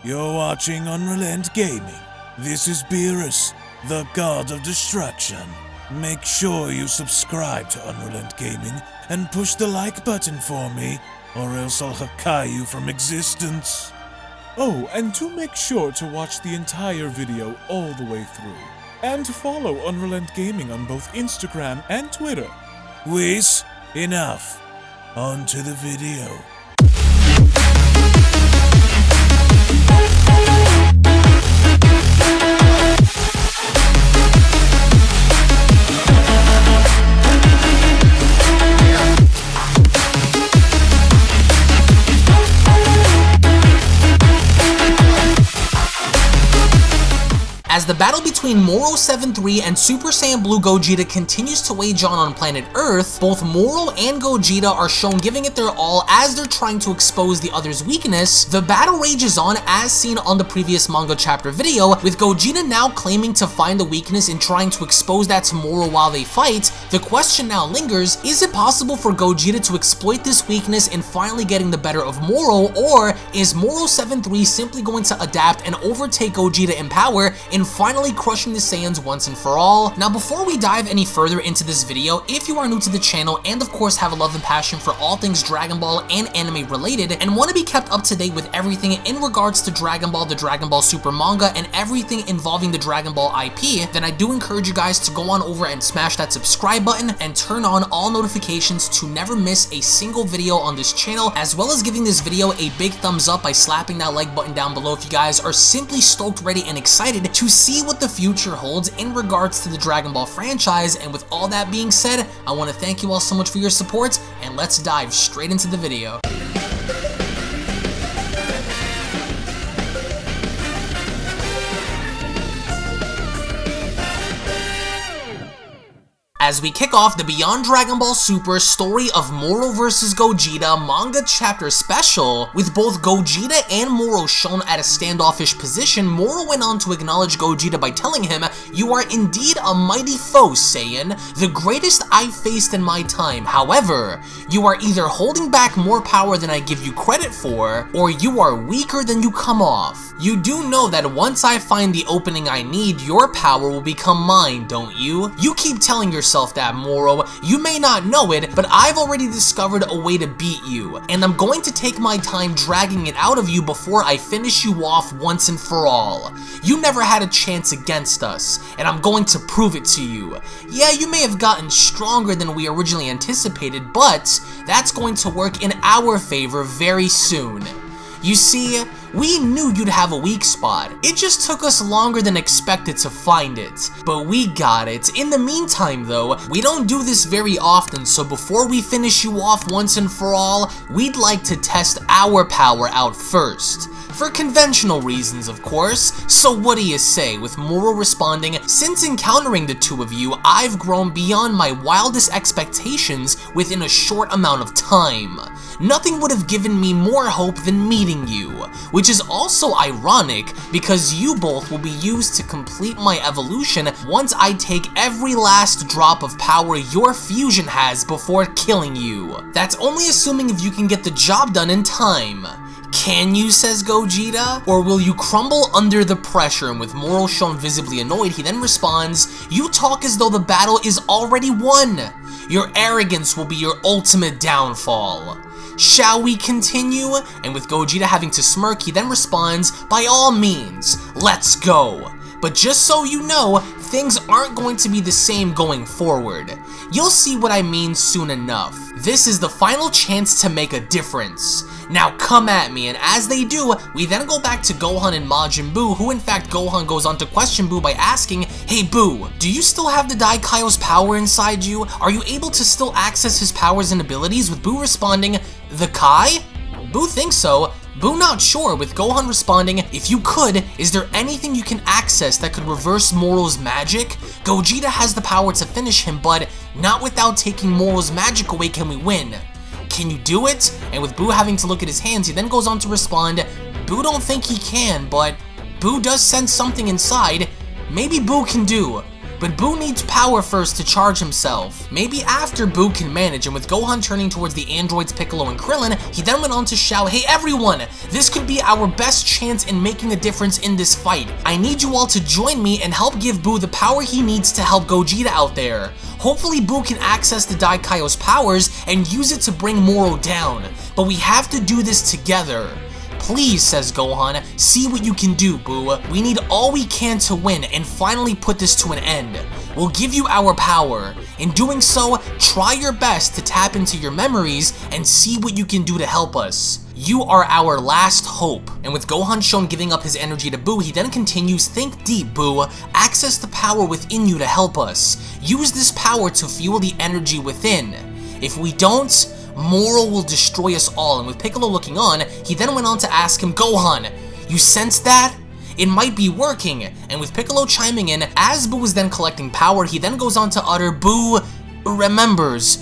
You're watching UnrealEntGaming. This is Beerus, the god of destruction. Make sure you subscribe to UnrealEntGaming and push the like button for me, or else I'll Hakai you from existence. Oh, and do make sure to watch the entire video all the way through. And to follow UnrealEntGaming on both Instagram and Twitter. Whiz, enough. On to the video. As the battle between Moro 7-3 and Super Saiyan Blue Gogeta continues to wage on planet Earth, both Moro and Gogeta are shown giving it their all as they're trying to expose the other's weakness. The battle rages on as seen on the previous manga chapter video, with Gogeta now claiming to find the weakness and trying to expose that to Moro while they fight. The question now lingers, is it possible for Gogeta to exploit this weakness and finally getting the better of Moro, or is Moro 7-3 simply going to adapt and overtake Gogeta in power and finally crushing the Saiyans once and for all? Now, before we dive any further into this video, if you are new to the channel and of course have a love and passion for all things Dragon Ball and anime related and want to be kept up to date with everything in regards to Dragon Ball, the Dragon Ball Super manga, and everything involving the Dragon Ball IP, then I do encourage you guys to go on over and smash that subscribe button and turn on all notifications to never miss a single video on this channel, as well as giving this video a big thumbs up by slapping that like button down below if you guys are simply stoked, ready, and excited to see what the future holds in regards to the Dragon Ball franchise. And with all that being said, I want to thank you all so much for your support, and let's dive straight into the video. As we kick off the Beyond Dragon Ball Super story of Moro vs Gogeta manga chapter special, with both Gogeta and Moro shown at a standoffish position, Moro went on to acknowledge Gogeta by telling him, "You are indeed a mighty foe, Saiyan, the greatest I've faced in my time. However, you are either holding back more power than I give you credit for, or you are weaker than you come off. You do know that once I find the opening I need, your power will become mine, don't you? You keep telling yourself that, Moro. You may not know it, but I've already discovered a way to beat you, and I'm going to take my time dragging it out of you before I finish you off once and for all. You never had a chance against us, and I'm going to prove it to you. Yeah, you may have gotten stronger than we originally anticipated, but that's going to work in our favor very soon. You see, we knew you'd have a weak spot. It just took us longer than expected to find it, but we got it. In the meantime though, we don't do this very often, so before we finish you off once and for all, we'd like to test our power out first. For conventional reasons, of course. So what do you say? With Moro responding, "Since encountering the two of you, I've grown beyond my wildest expectations within a short amount of time. Nothing would have given me more hope than meeting you, which is also ironic because you both will be used to complete my evolution once I take every last drop of power your fusion has before killing you. That's only assuming if you can get the job done in time. Can you?" says Gogeta, "or will you crumble under the pressure?" And with Moro shown visibly annoyed, he then responds, "You talk as though the battle is already won. Your arrogance will be your ultimate downfall. Shall we continue?" And with Gogeta having to smirk, he then responds, "By all means, let's go. But just so you know, things aren't going to be the same going forward. You'll see what I mean soon enough. This is the final chance to make a difference. Now come at me." And as they do, we then go back to Gohan and Majin Buu, who in fact Gohan goes on to question Buu by asking, "Hey Buu, do you still have the Daikaio's power inside you? Are you able to still access his powers and abilities?" With Buu responding, "The Kai?" Buu thinks so. Buu not sure, with Gohan responding, "If you could, is there anything you can access that could reverse Moro's magic? Gogeta has the power to finish him, but not without taking Moro's magic away can we win. Can you do it?" And with Buu having to look at his hands, he then goes on to respond, "Buu don't think he can, but Buu does sense something inside. Maybe Buu can do." but Buu needs power first to charge himself. Maybe after Buu can manage, and with Gohan turning towards the androids Piccolo and Krillin, he then went on to shout, "Hey everyone, this could be our best chance in making a difference in this fight. I need you all to join me and help give Buu the power he needs to help Gogeta out there. Hopefully Buu can access the Daikaio's powers and use it to bring Moro down, but we have to do this together. Please," says Gohan, "see what you can do, Buu. We need all we can to win and finally put this to an end. We'll give you our power. In doing so, try your best to tap into your memories and see what you can do to help us. You are our last hope." And with Gohan shown giving up his energy to Buu, he then continues, "Think deep, Buu. Access the power within you to help us. Use this power to fuel the energy within. If we don't, Moro will destroy us all." And with Piccolo looking on, he then went on to ask him, "Gohan, you sense that? It might be working." And with Piccolo chiming in, as Buu was then collecting power, he then goes on to utter, "Buu remembers.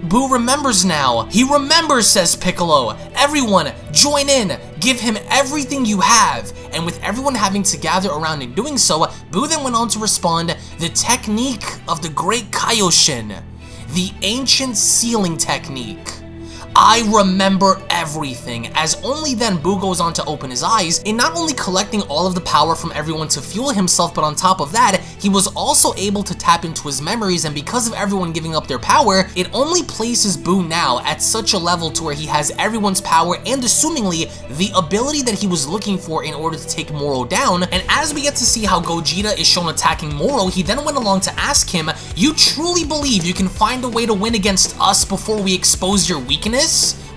Buu remembers now. He remembers," says Piccolo. "Everyone, join in. Give him everything you have." And with everyone having to gather around in doing so, Buu then went on to respond, "The technique of the Great Kaioshin. The ancient sealing technique. I remember everything." As only then Buu goes on to open his eyes, in not only collecting all of the power from everyone to fuel himself, but on top of that, he was also able to tap into his memories, and because of everyone giving up their power, it only places Buu now at such a level to where he has everyone's power and assumingly the ability that he was looking for in order to take Moro down. And as we get to see how Gogeta is shown attacking Moro, he then went along to ask him, "You truly believe you can find a way to win against us before we expose your weakness?"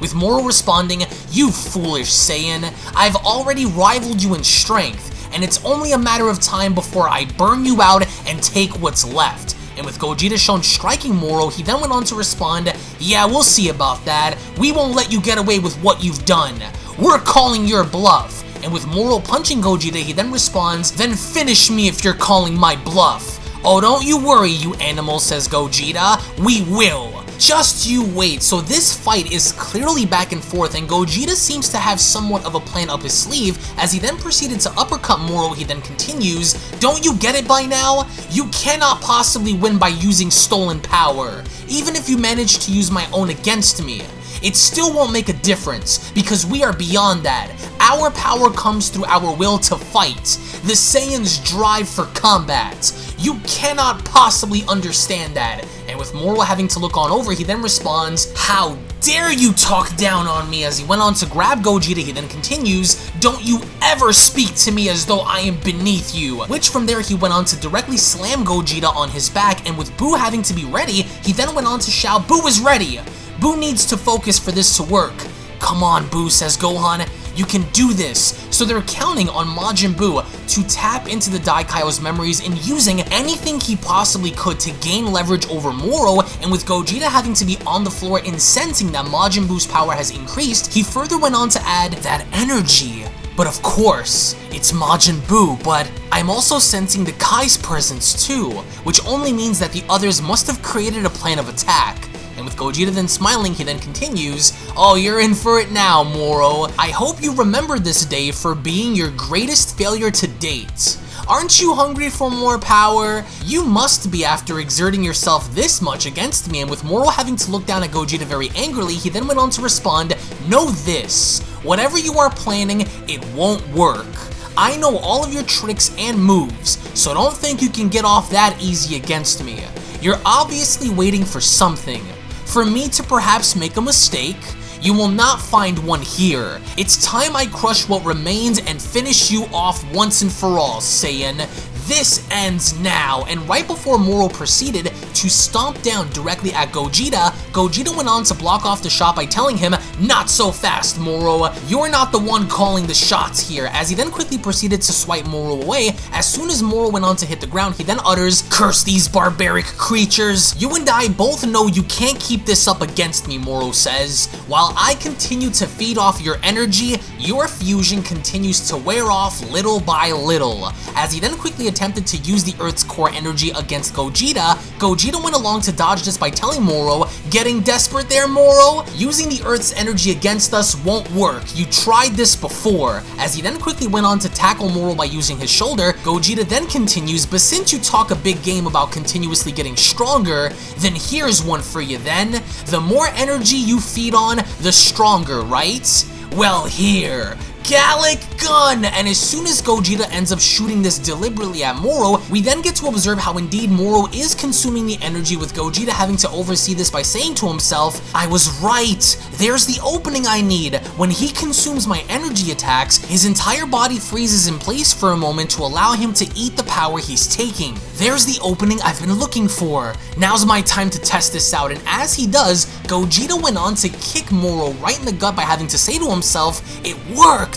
With Moro responding, "You foolish Saiyan, I've already rivaled you in strength, and it's only a matter of time before I burn you out and take what's left." And with Gogeta shown striking Moro, he then went on to respond, "Yeah, we'll see about that. We won't let you get away with what you've done. We're calling your bluff." And with Moro punching Gogeta, he then responds, "Then finish me if you're calling my bluff." "Oh, don't you worry, you animal," says Gogeta. "We will. Just you wait." So this fight is clearly back and forth, and Gogeta seems to have somewhat of a plan up his sleeve. As he then proceeded to uppercut Moro, he then continues, "Don't you get it by now? You cannot possibly win by using stolen power. Even if you manage to use my own against me, it still won't make a difference, because we are beyond that. Our power comes through our will to fight. The Saiyans drive for combat. You cannot possibly understand that." And with Moro having to look on over, he then responds, "How dare you talk down on me?" As he went on to grab Gogeta, he then continues, "Don't you ever speak to me as though I am beneath you." Which from there he went on to directly slam Gogeta on his back, and with Buu having to be ready, he then went on to shout, "Buu is ready. Buu needs to focus for this to work." "Come on, Buu," says Gohan. "You can do this." So they're counting on Majin Buu to tap into the Daikaio's memories and using anything he possibly could to gain leverage over Moro. And with Gogeta having to be on the floor and sensing that Majin Buu's power has increased, he further went on to add, "That energy. But of course, it's Majin Buu, but I'm also sensing the Kai's presence too, which only means that the others must have created a plan of attack." And with Gogeta then smiling, he then continues, "Oh, you're in for it now, Moro. I hope you remember this day for being your greatest failure to date. Aren't you hungry for more power? You must be after exerting yourself this much against me." And with Moro having to look down at Gogeta very angrily, he then went on to respond, "Know this. Whatever you are planning, it won't work. I know all of your tricks and moves, so don't think you can get off that easy against me. You're obviously waiting for something. For me to perhaps make a mistake. You will not find one here. It's time I crush what remains and finish you off once and for all, Saiyan. This ends now." And right before Moro proceeded to stomp down directly at Gogeta, Gogeta went on to block off the shot by telling him, "Not so fast, Moro. You're not the one calling the shots here." As he then quickly proceeded to swipe Moro away, as soon as Moro went on to hit the ground, he then utters, "Curse these barbaric creatures. You and I both know you can't keep this up against me," Moro says. "While I continue to feed off your energy, your fusion continues to wear off little by little." As he then quickly attempted to use the Earth's core energy against Gogeta, Gogeta went along to dodge this by telling Moro, "Getting desperate there, Moro? Using the Earth's energy energy against us won't work. You tried this before. As he then quickly went on to tackle Moro by using his shoulder, Gogeta then continues, but since you talk a big game about continuously getting stronger, then here's one for you then. The more energy you feed on, the stronger, right? Well, here. Gallic Gun! And as soon as Gogeta ends up shooting this deliberately at Moro, we then get to observe how indeed Moro is consuming the energy, with Gogeta having to oversee this by saying to himself, I was right, there's the opening I need. When he consumes my energy attacks, his entire body freezes in place for a moment to allow him to eat the power he's taking. There's the opening I've been looking for. Now's my time to test this out, and as he does, Gogeta went on to kick Moro right in the gut by having to say to himself, it worked!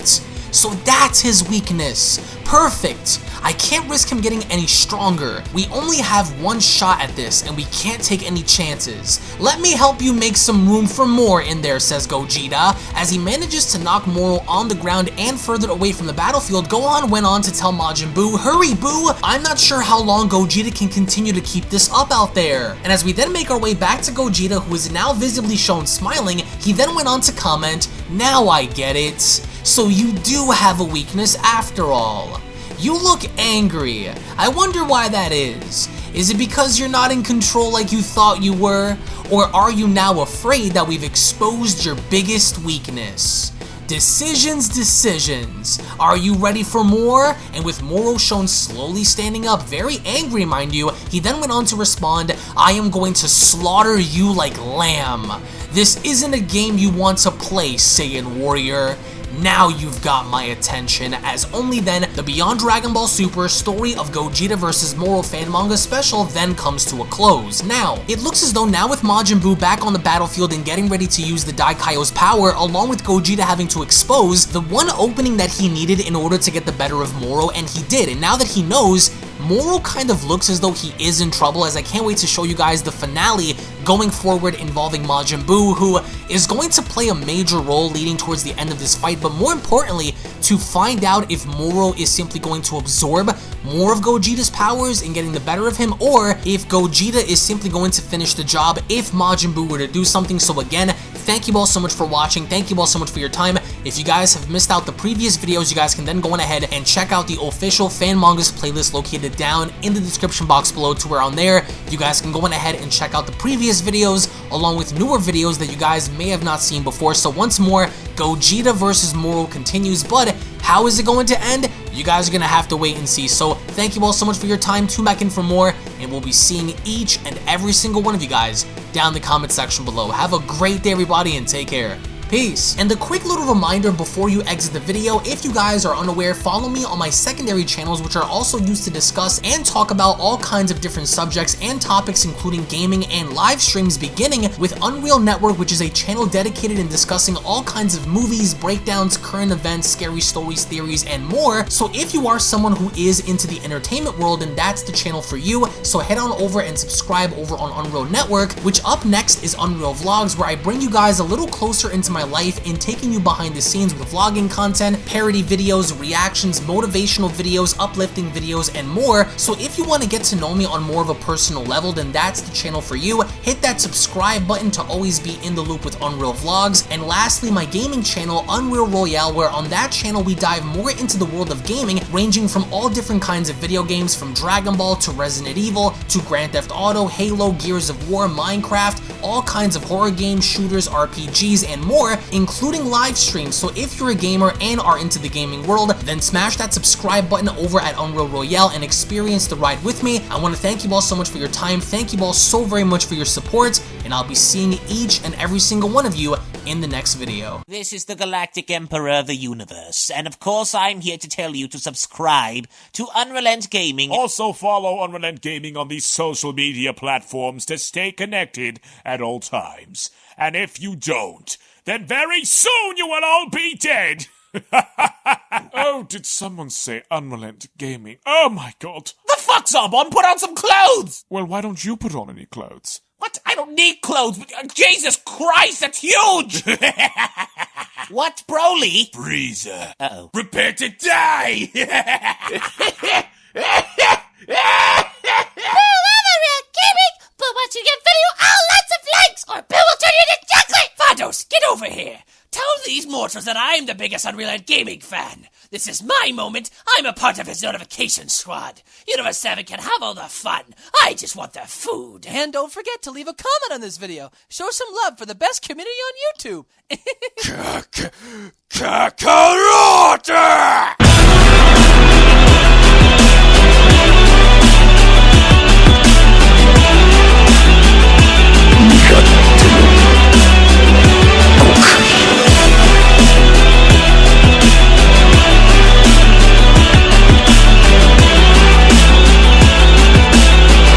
So that's his weakness. Perfect. I can't risk him getting any stronger. We only have one shot at this, and we can't take any chances. Let me help you make some room for more in there, says Gogeta. As he manages to knock Moro on the ground and further away from the battlefield, Gohan went on to tell Majin Buu, hurry Buu, I'm not sure how long Gogeta can continue to keep this up out there. And as we then make our way back to Gogeta, who is now visibly shown smiling, he then went on to comment, now I get it. So you do have a weakness after all. You look angry. I wonder why that is. Is it because you're not in control like you thought you were? Or are you now afraid that we've exposed your biggest weakness? Decisions. Are you ready for more? And with Moro shown slowly standing up, very angry mind you, he then went on to respond, I am going to slaughter you like lamb. This isn't a game you want to play, Saiyan warrior. Now you've got my attention, as only then the Beyond Dragon Ball Super story of Gogeta vs Moro fan manga special then comes to a close. Now, it looks as though now with Majin Buu back on the battlefield and getting ready to use the Daikaio's power, along with Gogeta having to expose the one opening that he needed in order to get the better of Moro, and he did, and now that he knows, Moro kind of looks as though he is in trouble, as I can't wait to show you guys the finale going forward involving Majin Buu, who is going to play a major role leading towards the end of this fight, but more importantly, to find out if Moro is simply going to absorb more of Gogeta's powers and getting the better of him, or if Gogeta is simply going to finish the job if Majin Buu were to do something. So again, thank you all so much for watching, thank you all so much for your time. If you guys have missed out the previous videos, you guys can then go on ahead and check out the official fan mangas playlist located down in the description box below, to where on there you guys can go on ahead and check out the previous videos along with newer videos that you guys may have not seen before. So once more, Gogeta versus Moro continues, but how is it going to end? You guys are going to have to wait and see. So thank you all so much for your time. Tune back in for more, and we'll be seeing each and every single one of you guys down in the comment section below. Have a great day, everybody, and take care. Peace. And a quick little reminder before you exit the video, if you guys are unaware, follow me on my secondary channels, which are also used to discuss and talk about all kinds of different subjects and topics, including gaming and live streams, beginning with Unreal Network, which is a channel dedicated in discussing all kinds of movies, breakdowns, current events, scary stories, theories, and more. So if you are someone who is into the entertainment world, then that's the channel for you. So head on over and subscribe over on Unreal Network, which up next is Unreal Vlogs, where I bring you guys a little closer into my life and taking you behind the scenes with vlogging content, parody videos, reactions, motivational videos, uplifting videos, and more. So if you want to get to know me on more of a personal level, then that's the channel for you. Hit that subscribe button to always be in the loop with Unreal Vlogs. And lastly, my gaming channel, Unreal Royale, where on that channel we dive more into the world of gaming, ranging from all different kinds of video games, from Dragon Ball to Resident Evil to Grand Theft Auto, Halo, Gears of War, Minecraft, all kinds of horror games, shooters, RPGs, and more, including live streams. So if you're a gamer and are into the gaming world, then smash that subscribe button over at Unreal Royale and experience the ride with me. I want to thank you all so much for your time, thank you all so very much for your support, and I'll be seeing each and every single one of you in the next video. This is the Galactic Emperor of the Universe, and of course I'm here to tell you to subscribe to UnrealEntGaming. Also follow UnrealEntGaming on these social media platforms to stay connected at all times. And if you don't, then very soon you will all be dead! Oh, did someone say UnrealEntGaming? Oh my god. The fuck's up? Put on some clothes! Well, why don't you put on any clothes? What? I don't need clothes. Jesus Christ, that's huge! What, Broly? Frieza. Uh-oh. Prepare to die! But once you get video, lots of likes, or Bill will turn you into chocolate! Fados, get over here! thought was that I'm the biggest UnrealEntGaming fan. This is my moment. I'm a part of his notification squad. Universe 7 can have all the fun. I just want the food. And don't forget to leave a comment on this video. Show some love for the best community on YouTube. Kakarot!